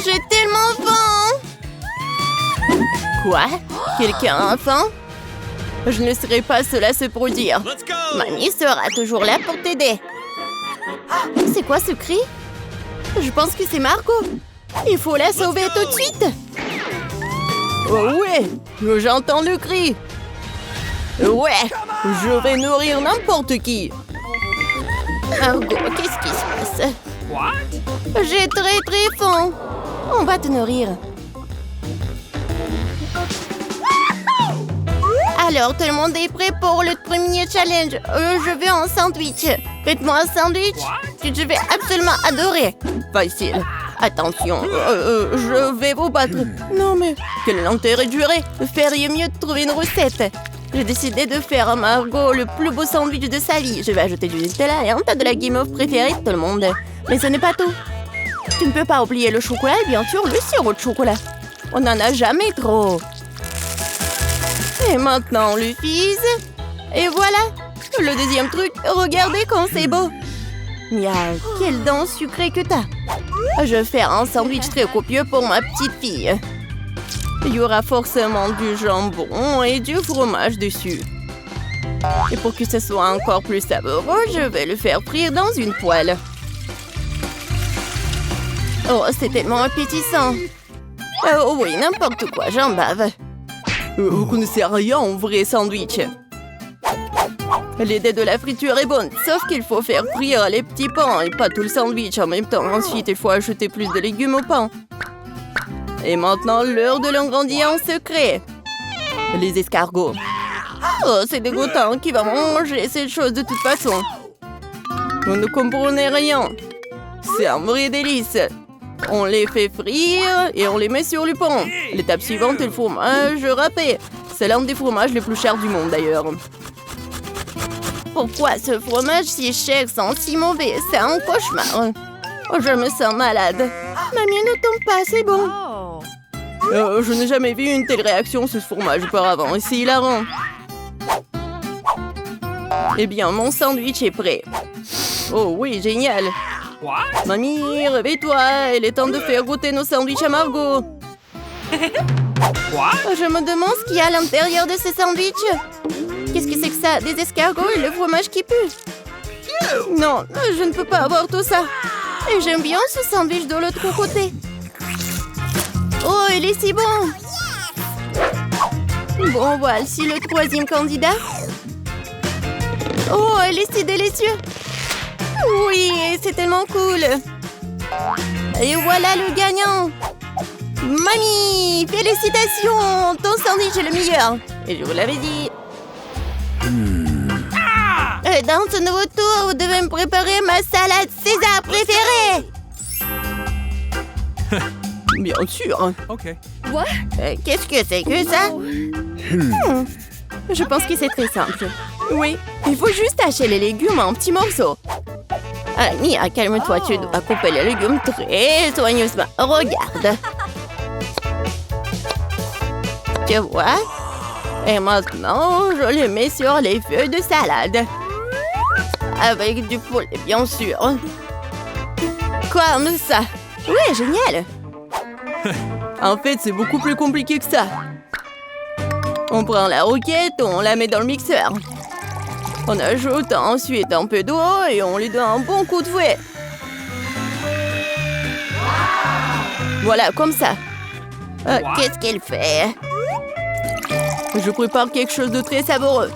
J'ai tellement faim! Quoi? Quelqu'un a faim? Je ne laisserai pas cela se produire. Mamie sera toujours là pour t'aider. C'est quoi ce cri? Je pense que c'est Margot. Il faut la sauver tout de suite. Oh ouais, j'entends le cri. Ouais, je vais nourrir n'importe qui. Margot, qu'est-ce qui se passe? J'ai très faim. On va te nourrir. Alors, tout le monde est prêt pour le premier challenge. Je veux un sandwich. Faites-moi un sandwich. Je vais absolument adorer. Facile. Attention, je vais vous battre. Non mais, quel intérêt durer? Feriez mieux de trouver une recette. J'ai décidé de faire à Margot le plus beau sandwich de sa vie. Je vais ajouter du Nutella et un tas de la guimauve préférée de tout le monde. Mais ce n'est pas tout. Tu ne peux pas oublier le chocolat et bien sûr le sirop de chocolat. On n'en a jamais trop. Et maintenant, le fizz. Et voilà. Le deuxième truc, regardez comme c'est beau. Miaou, quelle dent sucrée que t'as. Je vais faire un sandwich très copieux pour ma petite fille. Il y aura forcément du jambon et du fromage dessus. Et pour que ce soit encore plus savoureux, je vais le faire frire dans une poêle. Oh, c'est tellement appétissant. Oh oui, n'importe quoi, j'en bave. Vous connaissez rien en vrai sandwich. L'idée de la friture est bonne, sauf qu'il faut faire frire les petits pains et pas tout le sandwich en même temps. Ensuite, il faut ajouter plus de légumes au pain. Et maintenant, l'heure de l'ingrédient secret. Les escargots. Oh, c'est dégoûtant. Qui va manger cette chose de toute façon? Vous ne comprenez rien. C'est un vrai délice. On les fait frire et on les met sur le pain. L'étape suivante est le fromage râpé. C'est l'un des fromages les plus chers du monde d'ailleurs. Pourquoi ce fromage si cher sent si mauvais? C'est un cauchemar. Oh, je me sens malade. Mamie, ne tombe pas, c'est bon. Je n'ai jamais vu une telle réaction sur ce fromage auparavant. Et c'est hilarant. Eh bien, mon sandwich est prêt. Oh oui, génial. Mamie, réveille-toi. Il est temps de faire goûter nos sandwichs à Margot. Je me demande ce qu'il y a à l'intérieur de ces sandwichs. Qu'est-ce que c'est que ça? Des escargots et le fromage qui pue? Non, je ne peux pas avoir tout ça. Et j'aime bien ce sandwich de l'autre côté. Oh, il est si bon. Bon, voici le troisième candidat. Oh, il est si délicieux. Oui, c'est tellement cool. Et voilà le gagnant. Mamie, félicitations. Ton sandwich est le meilleur. Et je vous l'avais dit. Dans ce nouveau tour, vous devez me préparer ma salade César préférée. Bien sûr. Ok. Quoi? Qu'est-ce que c'est que ça? Je pense que c'est très simple. Oui, il faut juste hacher les légumes en petits morceaux. Mia, calme-toi, tu dois couper les légumes très soigneusement. Regarde. Tu vois? Et maintenant, je les mets sur les feuilles de salade. Avec du poulet, bien sûr. Comme ça. Oui, génial. En fait, c'est beaucoup plus compliqué que ça. On prend la roquette, on la met dans le mixeur. On ajoute ensuite un peu d'eau et on lui donne un bon coup de fouet. Voilà, comme ça. Qu'est-ce qu'elle fait? Je prépare quelque chose de très savoureux.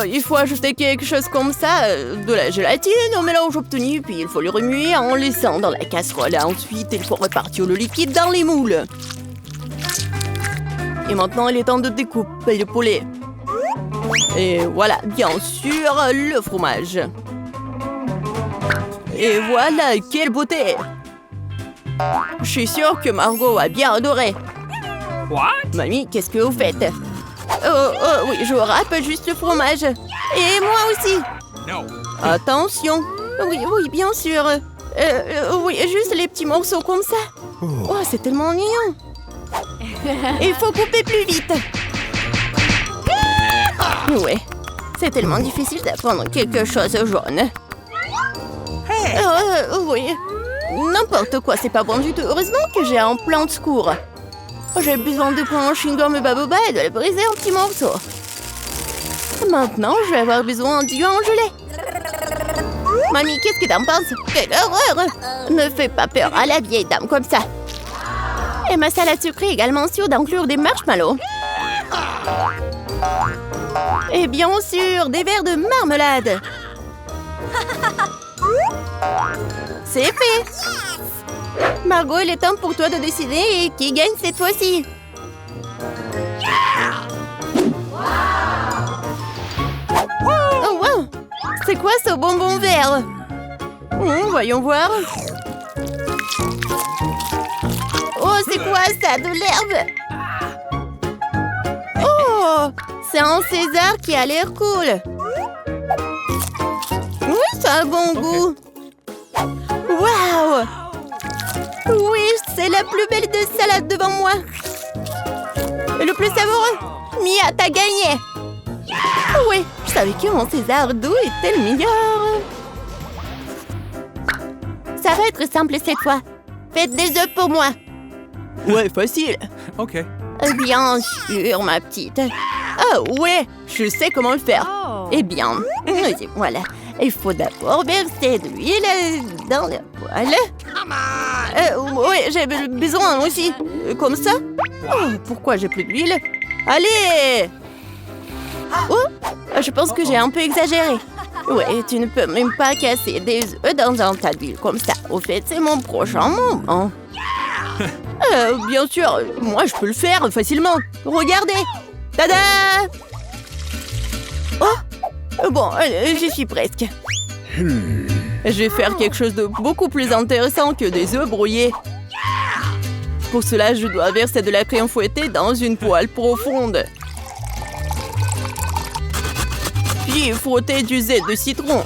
Il faut ajouter quelque chose comme ça, de la gélatine au mélange obtenu, puis il faut le remuer en laissant dans la casserole. Ensuite, il faut repartir le liquide dans les moules. Et maintenant, il est temps de découper le poulet. Et voilà, bien sûr, le fromage. Et voilà, quelle beauté! Je suis sûre que Margot a bien adoré. Mamie, qu'est-ce que vous faites? Oui, je râpe juste le fromage. Et moi aussi. Attention. Oui, bien sûr. Oui, juste les petits morceaux comme ça. Oh, c'est tellement mignon. Il faut couper plus vite. Ouais, c'est tellement difficile d'apprendre quelque chose jaune. Oui. n'importe quoi, c'est pas bon du tout. Heureusement que j'ai un plan de secours. J'ai besoin de prendre un chewing-gum baboba et de le briser en petits morceaux. Maintenant, je vais avoir besoin d'yeux en gelée. Mamie, qu'est-ce que t'en penses? Quelle horreur! Ne fais pas peur à la vieille dame comme ça. Et ma salade sucrée est également sûre d'inclure des marshmallows. Et bien sûr, des verres de marmelade. C'est fait. Margot, il est temps pour toi de décider qui gagne cette fois-ci. Oh wow! C'est quoi ce bonbon vert? Voyons voir. Oh, c'est quoi ça? De l'herbe? Oh! C'est un César qui a l'air cool. Oui, ça a un bon goût. Waouh! Oui, c'est la plus belle de salade devant moi. Et le plus savoureux. Mia, t'as gagné. Oui, je savais que mon César doux était le meilleur. Ça va être simple cette fois. Faites des œufs pour moi. Ouais, facile. OK. Bien sûr, ma petite. Ah ouais, je sais comment le faire. Eh bien, voilà. Il faut d'abord verser de l'huile dans le poêle. Oui, j'ai besoin aussi. Comme ça. Oh, pourquoi j'ai plus d'huile? Allez! Oh, je pense que j'ai un peu exagéré. Ouais, tu ne peux même pas casser des œufs dans un tas d'huile comme ça. Au fait, c'est mon prochain moment. Bien sûr, moi je peux le faire facilement. Regardez! Tada! Oh! Bon, j'y suis presque. Je vais faire quelque chose de beaucoup plus intéressant que des œufs brouillés. Pour cela, je dois verser de la crème fouettée dans une poêle profonde. Puis frotter du zeste de citron.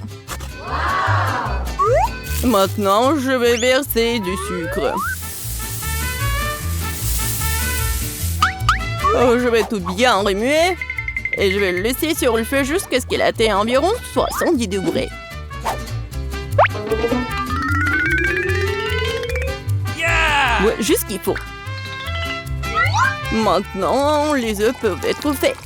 Maintenant, je vais verser du sucre. Oh, je vais tout bien remuer. Et je vais le laisser sur le feu jusqu'à ce qu'il atteigne environ 70 degrés. Ouais, juste ce qu'il faut. Maintenant, les œufs peuvent être faits.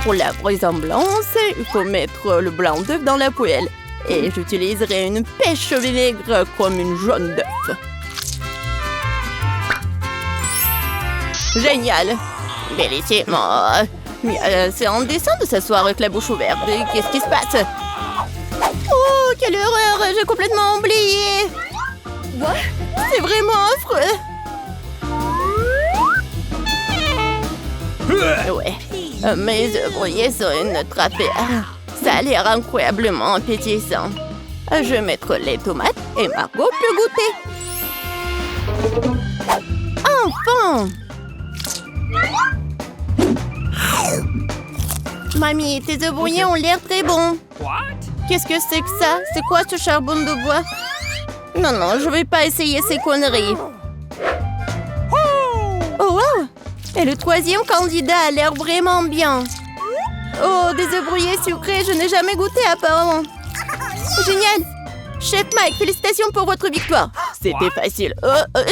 Pour la vraisemblance, il faut mettre le blanc d'œuf dans la poêle. Et j'utiliserai une pêche au vinaigre comme une jaune d'œuf. Génial! Bellissimo! Mais c'est indécent de s'asseoir avec la bouche ouverte. Qu'est-ce qui se passe? Oh, quelle horreur! J'ai complètement oublié! C'est vraiment affreux! Ouais, mes œufs brouillés sont une autre affaire. Ça a l'air incroyablement appétissant. Je vais mettre les tomates et Margot peut goûter. Enfin! Mamie, tes œufs brouillés ont l'air très bons. Qu'est-ce que c'est que ça? C'est quoi ce charbon de bois? Non, non, je vais pas essayer ces conneries. Oh, wow! Et le troisième candidat a l'air vraiment bien. Oh, des œufs brouillés sucrés, je n'ai jamais goûté apparemment. Génial! Chef Mike, félicitations pour votre victoire. C'était facile.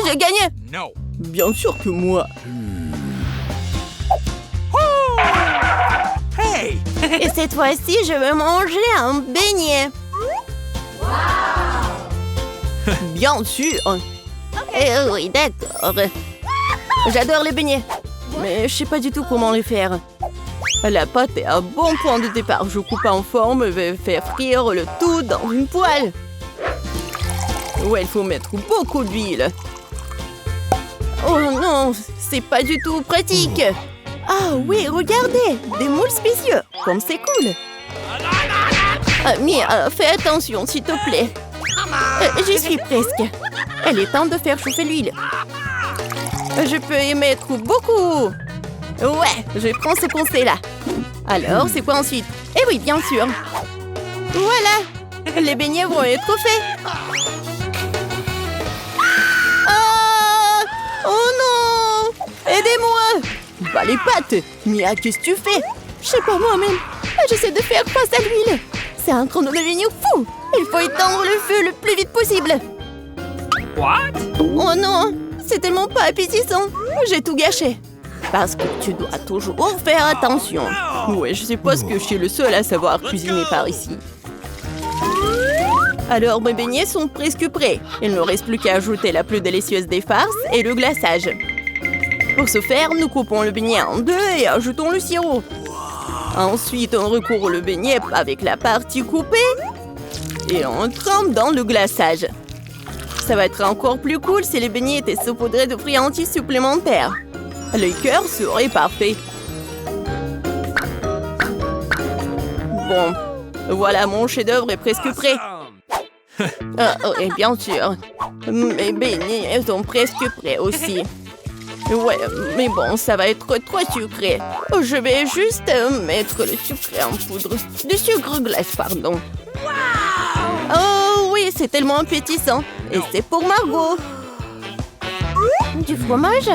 J'ai gagné. Non. Bien sûr que moi. Hey! Et cette fois-ci, je vais manger un beignet. Bien sûr. Oui, d'accord. J'adore les beignets. Mais je sais pas du tout comment les faire. La pâte est un bon point de départ. Je coupe en forme et vais faire frire le tout dans une poêle. Ouais, il faut mettre beaucoup d'huile. Oh non, c'est pas du tout pratique. Ah oui, regardez, des moules spécieux. Comme c'est cool. Mia, fais attention, s'il te plaît. J'y suis presque. Il est temps de faire chauffer l'huile. Je peux y mettre beaucoup. Ouais, je prends ce conseil-là. Alors, c'est quoi ensuite? Eh oui, bien sûr. Voilà, les beignets vont être faits. Oh non! Aidez-moi! Bah les pattes! Mia, qu'est-ce que tu fais? Je sais pas moi-même. J'essaie de faire face à l'huile. C'est en train de devenir fou. Il faut éteindre le feu le plus vite possible. Oh non, c'est tellement pas appétissant. J'ai tout gâché. Parce que tu dois toujours faire attention. Ouais, je suppose que je suis le seul à savoir cuisiner par ici. Alors, mes beignets sont presque prêts. Il ne reste plus qu'à ajouter la plus délicieuse des farces et le glaçage. Pour ce faire, nous coupons le beignet en deux et ajoutons le sirop. Ensuite, on recouvre le beignet avec la partie coupée et on trempe dans le glaçage. Ça va être encore plus cool si les beignets étaient saupoudrés de friandises supplémentaires. Le cœur serait parfait. Bon, voilà, mon chef-d'œuvre est presque prêt. Et bien sûr, mes beignets sont presque prêts aussi. Ouais, mais bon, ça va être trop sucré. Je vais juste mettre le sucre en poudre. Du sucre glace, pardon. Oh oui, c'est tellement appétissant. Et c'est pour Margot. Du fromage?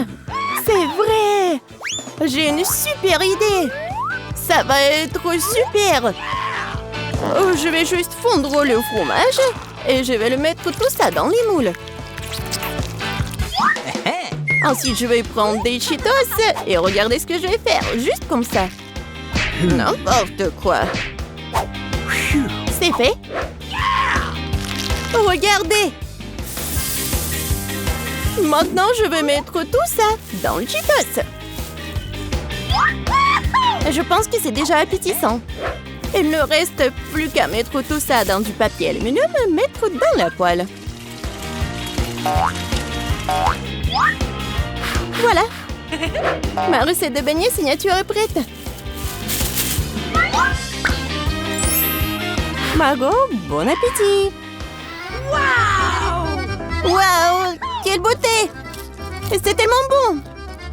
C'est vrai! J'ai une super idée! Ça va être super! Je vais juste fondre le fromage et je vais le mettre tout ça dans les moules. Ensuite, je vais prendre des Cheetos et regardez ce que je vais faire, juste comme ça. N'importe quoi. C'est fait. Regardez! Maintenant, je vais mettre tout ça dans le Cheetos. Je pense que c'est déjà appétissant. Il ne reste plus qu'à mettre tout ça dans du papier aluminium et mettre dans la poêle. Voilà. Ma recette de beignets signature est prête. Margot, bon appétit! Waouh! Quelle beauté! C'est tellement bon!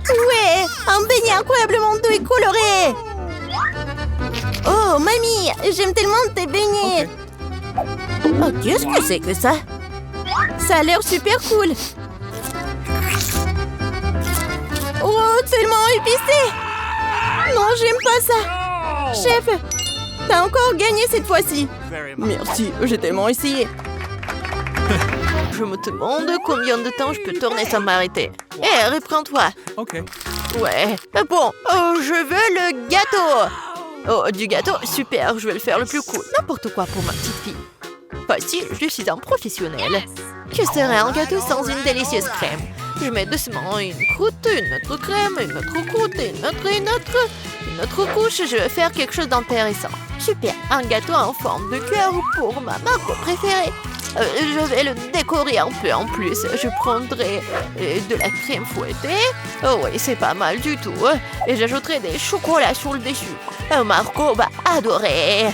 Ouais! Un beignet incroyablement doux et coloré! Oh, mamie! J'aime tellement tes beignets! Oh, qu'est-ce que c'est que ça? Ça a l'air super cool! Oh, tellement épicé! Non, j'aime pas ça! Chef, t'as encore gagné cette fois-ci! Merci, j'ai tellement essayé! Je me demande combien de temps je peux tourner sans m'arrêter. Hé, reprends-toi. Ok. Ouais. Bon, je veux le gâteau. Oh, du gâteau, super, je vais le faire le plus cool. N'importe quoi pour ma petite fille. Facile, je suis un professionnel. Que serait un gâteau sans une délicieuse crème? Je mets doucement une croûte, une autre crème, une autre croûte, une autre couche. Je vais faire quelque chose d'intéressant. Super, un gâteau en forme de cœur pour ma Margot préférée. Je vais le décorer un peu en plus. Je prendrai de la crème fouettée. Oh oui, c'est pas mal du tout. Et j'ajouterai des chocolats sur le dessus. Margot va adorer.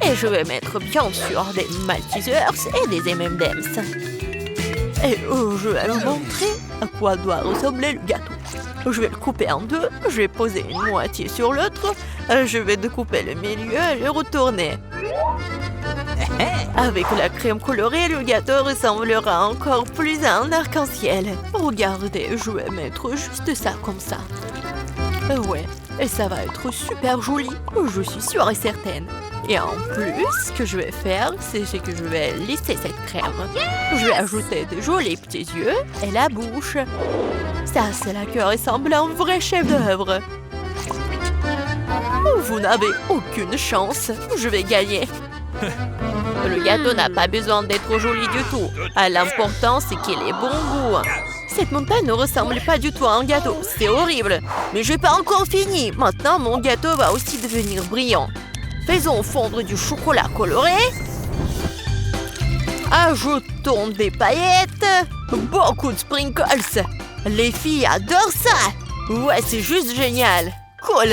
Et je vais mettre bien sûr des Maltesers et des M&M's. Et je vais leur montrer à quoi doit ressembler le gâteau. Je vais le couper en deux. Je vais poser une moitié sur l'autre. Je vais découper le milieu et le retourner. Avec la crème colorée, le gâteau ressemblera encore plus à un arc-en-ciel. Regardez, je vais mettre juste ça comme ça. Ouais, et ça va être super joli, je suis sûre et certaine. Et en plus, ce que je vais faire, c'est que je vais lisser cette crème. Je vais ajouter de jolis petits yeux et la bouche. Ça, c'est là que ressemble à un vrai chef-d'œuvre. Vous n'avez aucune chance, je vais gagner. Le gâteau n'a pas besoin d'être joli du tout. L'important, c'est qu'il ait bon goût. Cette montagne ne ressemble pas du tout à un gâteau. C'est horrible. Mais je n'ai pas encore fini. Maintenant, mon gâteau va aussi devenir brillant. Faisons fondre du chocolat coloré. Ajoutons des paillettes. Beaucoup de sprinkles. Les filles adorent ça. Ouais, c'est juste génial. Cool.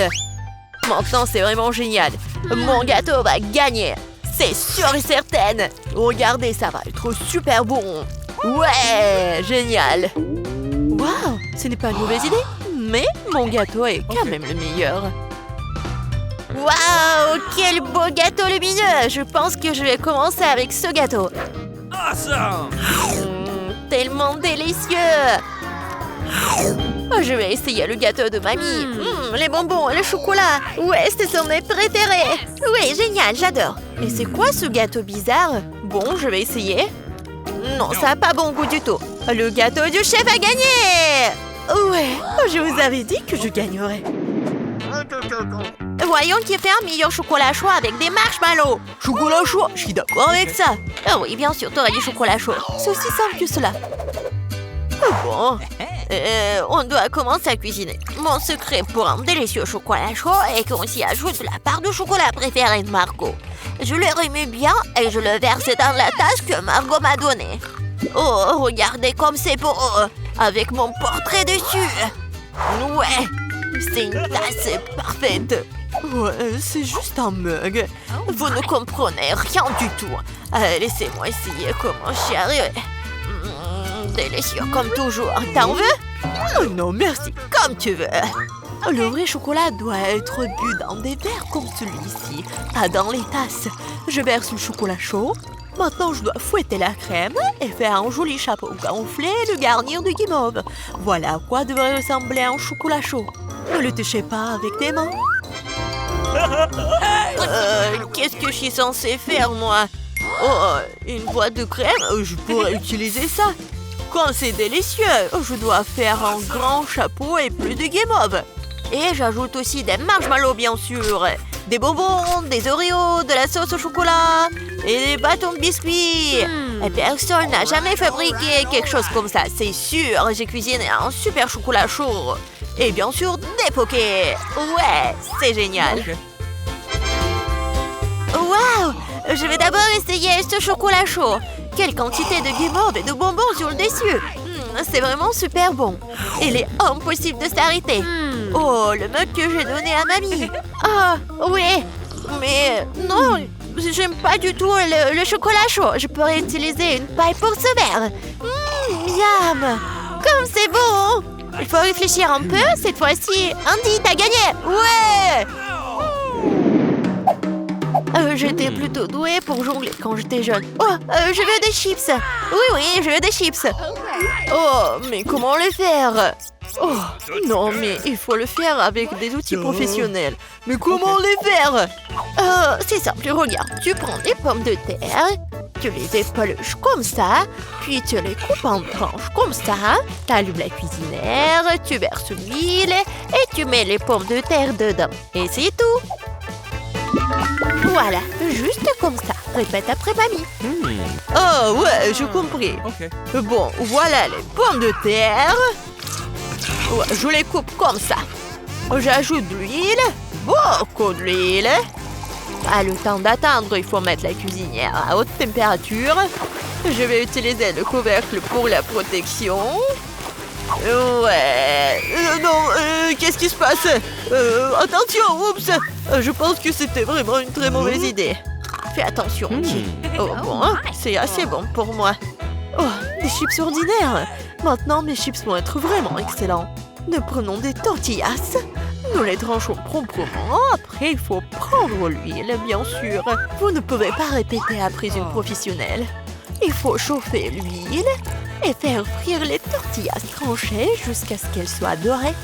Maintenant, c'est vraiment génial. Mon gâteau va gagner. C'est sûr et certain. Regardez, ça va être super bon. Ouais, génial. Waouh, ce n'est pas une mauvaise idée. Mais mon gâteau est quand même le meilleur. Waouh, quel beau gâteau lumineux. Je pense que je vais commencer avec ce gâteau. Awesome. Tellement délicieux. Je vais essayer le gâteau de mamie. Les bonbons, le chocolat. Ouais, ce sont mes préférés. Oui, génial, j'adore. Et c'est quoi ce gâteau bizarre? Bon, je vais essayer. Non, ça n'a pas bon goût du tout. Le gâteau du chef a gagné! Ouais, je vous avais dit que je gagnerais. Voyons qui fait un meilleur chocolat chaud avec des marshmallows. Chocolat chaud, je suis d'accord avec ça. Ah oui, bien sûr, t'aurais dit chocolat chaud. C'est aussi simple que cela. Bon, on doit commencer à cuisiner. Mon secret pour un délicieux chocolat chaud est qu'on s'y ajoute la part de chocolat préférée de Margot. Je le remue bien et je le verse dans la tasse que Margot m'a donnée. Oh, regardez comme c'est beau, avec mon portrait dessus. Ouais, c'est une tasse parfaite. Ouais, c'est juste un mug. Vous ne comprenez rien du tout. Laissez-moi essayer comment j'y arrive. Délicieux comme toujours. T'en veux? Oh non, merci. Comme tu veux. Le vrai chocolat doit être bu dans des verres comme celui-ci, pas dans les tasses. Je verse le chocolat chaud. Maintenant, je dois fouetter la crème et faire un joli chapeau gonflé et le garnir de guimauve. Voilà à quoi devrait ressembler un chocolat chaud. Ne le touchez pas avec tes mains. Qu'est-ce que je suis censée faire, moi? Oh, une boîte de crème? Je pourrais utiliser ça. Quand c'est délicieux, je dois faire un grand chapeau et plus de guimauve. Et j'ajoute aussi des marshmallows, bien sûr. Des bonbons, des Oreos, de la sauce au chocolat et des bâtons de biscuits. Et personne n'a jamais fabriqué quelque chose comme ça, c'est sûr. J'ai cuisiné un super chocolat chaud. Et bien sûr, des pokés. Ouais, c'est génial. Waouh! Je vais d'abord essayer ce chocolat chaud. Quelle quantité de guimauve et de bonbons sur le dessus. C'est vraiment super bon. Il est impossible de s'arrêter. Oh, le mug que j'ai donné à mamie. Ah, oui. Mais non, j'aime pas du tout le chocolat chaud. Je pourrais utiliser une paille pour ce verre. Miam. Comme c'est bon. Il faut réfléchir un peu. Cette fois-ci, Andy, t'as gagné. Ouais. J'étais plutôt douée pour jongler quand j'étais jeune. Oh, je veux des chips. Oui, je veux des chips. Oh, mais comment les faire? Oh, non, mais il faut le faire avec des outils professionnels. Mais comment les faire? C'est simple, regarde. Tu prends des pommes de terre, tu les épluches comme ça, puis tu les coupes en tranches comme ça. Tu allumes la cuisinière, tu verses l'huile et tu mets les pommes de terre dedans. Et c'est tout. Voilà, juste comme ça. Répète après mamie. Oh ouais, j'ai compris. Bon, voilà les pommes de terre. Ouais, je les coupe comme ça. J'ajoute de l'huile, beaucoup de l'huile. Le temps d'attendre, il faut mettre la cuisinière à haute température. Je vais utiliser le couvercle pour la protection. Ouais. Non, qu'est-ce qui se passe? Attention, oups. Je pense que c'était vraiment une très mauvaise idée. Fais attention, Andy. Oh bon, c'est assez bon pour moi. Oh, des chips ordinaires. Maintenant, mes chips vont être vraiment excellents. Nous prenons des tortillas. Nous les tranchons proprement. Après, il faut prendre l'huile, bien sûr. Vous ne pouvez pas répéter après une professionnelle. Il faut chauffer l'huile et faire frire les tortillas tranchées jusqu'à ce qu'elles soient dorées.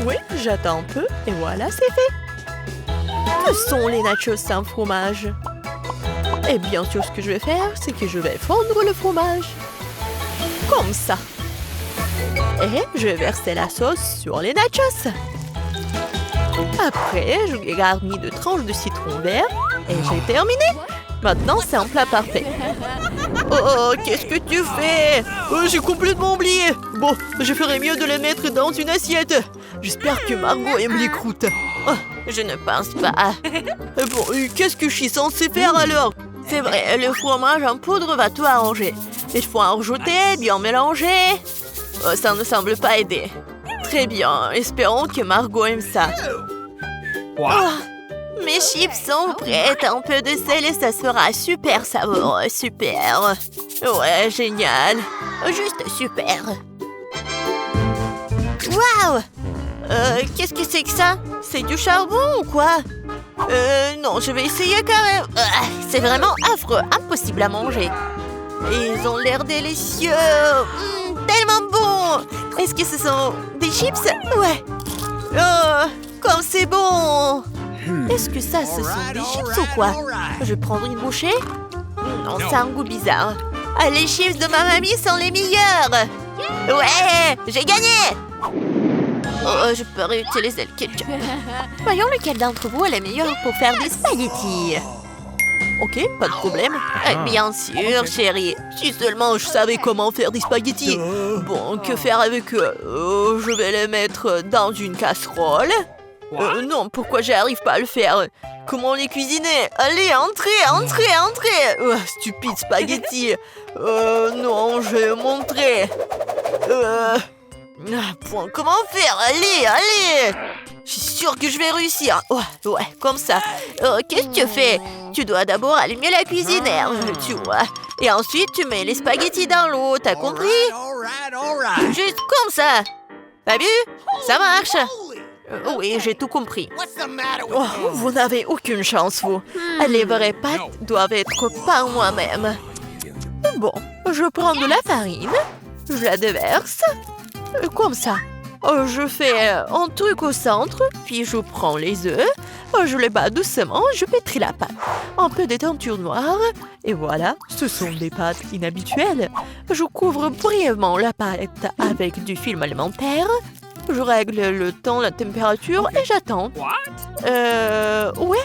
Oui, j'attends un peu et voilà, c'est fait. Que sont les nachos sans fromage? Et bien sûr, ce que je vais faire, c'est que je vais fondre le fromage. Comme ça. Et je vais verser la sauce sur les nachos. Après, je les garnis de tranches de citron vert et j'ai terminé. Maintenant, c'est un plat parfait. Oh, qu'est-ce que tu fais? J'ai complètement oublié. Bon, je ferais mieux de les mettre dans une assiette. J'espère que Margot aime les croûtes. Oh, je ne pense pas. Bon, qu'est-ce que je suis censée faire alors? C'est vrai, le fromage en poudre va tout arranger. Il faut en rajouter, bien mélanger. Oh, ça ne semble pas aider. Très bien, espérons que Margot aime ça. Oh, mes chips sont prêtes. Un peu de sel et ça sera super savoureux. Super. Ouais, génial. Juste super. Waouh! Qu'est-ce que c'est que ça? C'est du charbon ou quoi? Non, je vais essayer quand même. C'est vraiment affreux, impossible à manger. Ils ont l'air délicieux. Tellement bon. Est-ce que ce sont des chips? Ouais. Oh, comme c'est bon. Est-ce que ça, ce sont des chips ou quoi? Je vais prendre une bouchée. non, ça a un goût bizarre. Ah, les chips de ma mamie sont les meilleurs. Ouais, j'ai gagné. Oh, je peux réutiliser le ketchup. Voyons lequel d'entre vous est le meilleur pour faire des spaghettis. Ok, pas de problème. Bien sûr, chérie. Si seulement je savais comment faire des spaghettis. Bon, que faire avec eux? Je vais les mettre dans une casserole. Non, pourquoi j'arrive pas à le faire? Comment les cuisiner? Allez, entrez. Stupide spaghetti. Non, je vais montrer. Comment faire? Allez. Je suis sûre que je vais réussir. Ouais, comme ça. Qu'est-ce que tu fais? Tu dois d'abord allumer la cuisinière, tu vois. Et ensuite, tu mets les spaghettis dans l'eau, t'as compris? Juste comme ça. T'as vu? Ça marche. Oui, j'ai tout compris. Vous n'avez aucune chance, vous. Les vraies pâtes doivent être par moi-même. Bon, je prends de la farine, je la déverse, comme ça. Je fais un truc au centre, puis je prends les œufs, je les bats doucement, je pétris la pâte. Un peu de teinture noire, et voilà, ce sont des pâtes inhabituelles. Je couvre brièvement la pâte avec du film alimentaire. Je règle le temps, la température et j'attends. Ouais.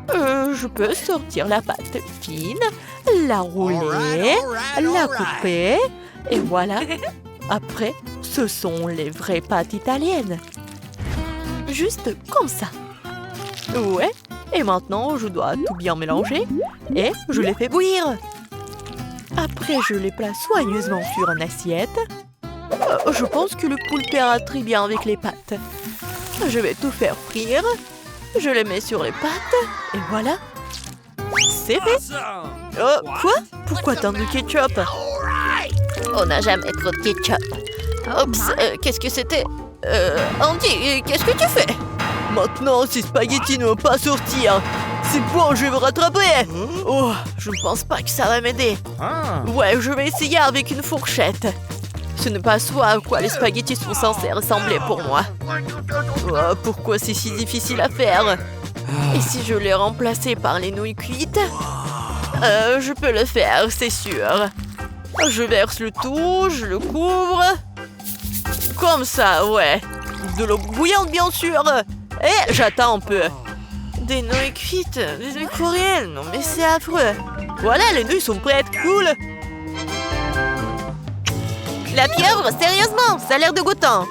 Je peux sortir la pâte fine, la rouler, la couper, et voilà. Après, ce sont les vraies pâtes italiennes. Juste comme ça. Ouais. Et maintenant, je dois tout bien mélanger et je les fais bouillir. Après, je les place soigneusement sur une assiette. Je pense que le poulpe ira très bien avec les pâtes. Je vais tout faire frire. Je les mets sur les pâtes. Et voilà. C'est fait. Quoi? Pourquoi tant de ketchup? On n'a jamais trop de ketchup. Oups, qu'est-ce que c'était? Andy, qu'est-ce que tu fais? Maintenant, ces spaghettis ne vont pas sortir. C'est bon, je vais me rattraper. Oh, je ne pense pas que ça va m'aider. Ouais, je vais essayer avec une fourchette. Ce n'est pas ce à quoi les spaghettis sont censés ressembler pour moi. Oh, pourquoi c'est si difficile à faire? Et si je les remplaçais par les nouilles cuites? Je peux le faire, c'est sûr. Je verse le tout, je le couvre. Comme ça, ouais. De l'eau bouillante, bien sûr. Et j'attends un peu. Des nouilles cuites, des nouilles coréennes. Non, mais c'est affreux. Voilà, les nouilles sont prêtes, cool. La pieuvre, sérieusement, ça a l'air dégoûtant.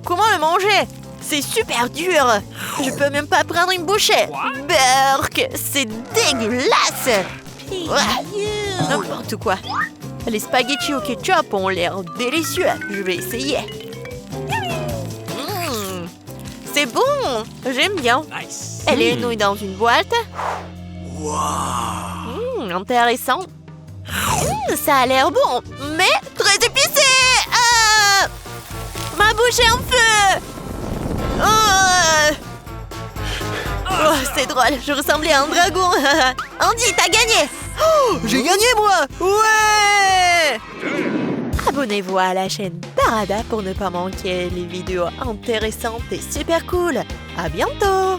Comment le manger? C'est super dur. Je peux même pas prendre une bouchée. Berk, c'est dégueulasse. N'importe quoi. Les spaghettis au ketchup ont l'air délicieux. Je vais essayer. C'est bon. J'aime bien. Et les nouilles dans une boîte. Intéressant. Ça a l'air bon, mais très épicé. Ma bouche est en feu. C'est drôle, je ressemblais à un dragon. Andy, t'as gagné. J'ai gagné, moi. Ouais. Abonnez-vous à la chaîne Darada pour ne pas manquer les vidéos intéressantes et super cool. À bientôt.